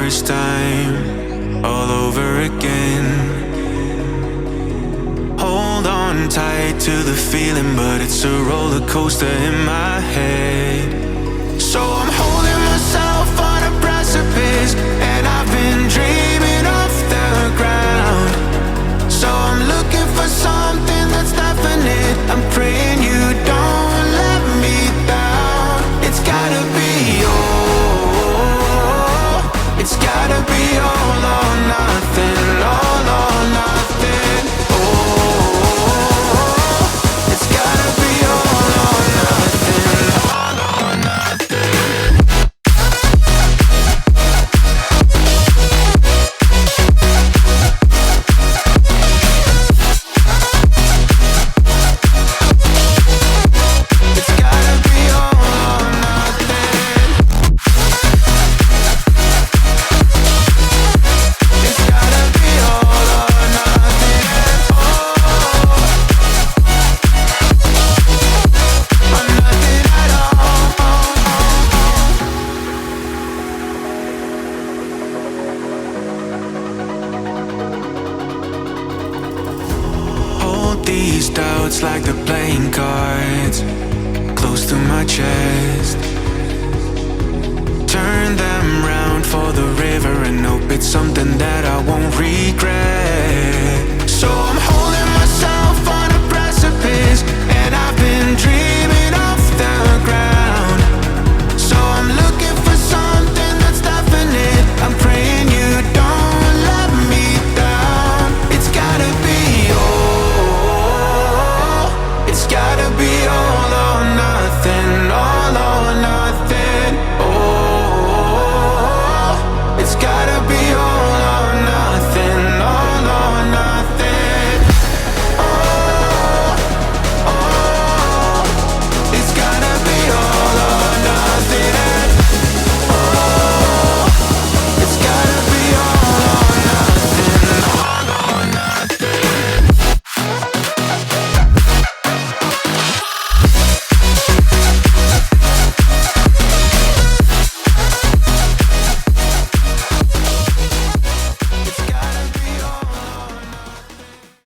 first time, all over again. Hold on tight to the feeling, but it's a roller coaster in my head. So I'm holding myself on a precipice, and I've been dreaming off the ground. So I'm looking for something that's definite. I'm praying you don't let me down. It's gotta be all. It's gotta be all or nothing. All or nothing. Oh, it's gotta be all or nothing. All or nothing. These doubts like they're playing cards close to my chest. Turn them round for the river and hope it's something that I won't regret. So I'm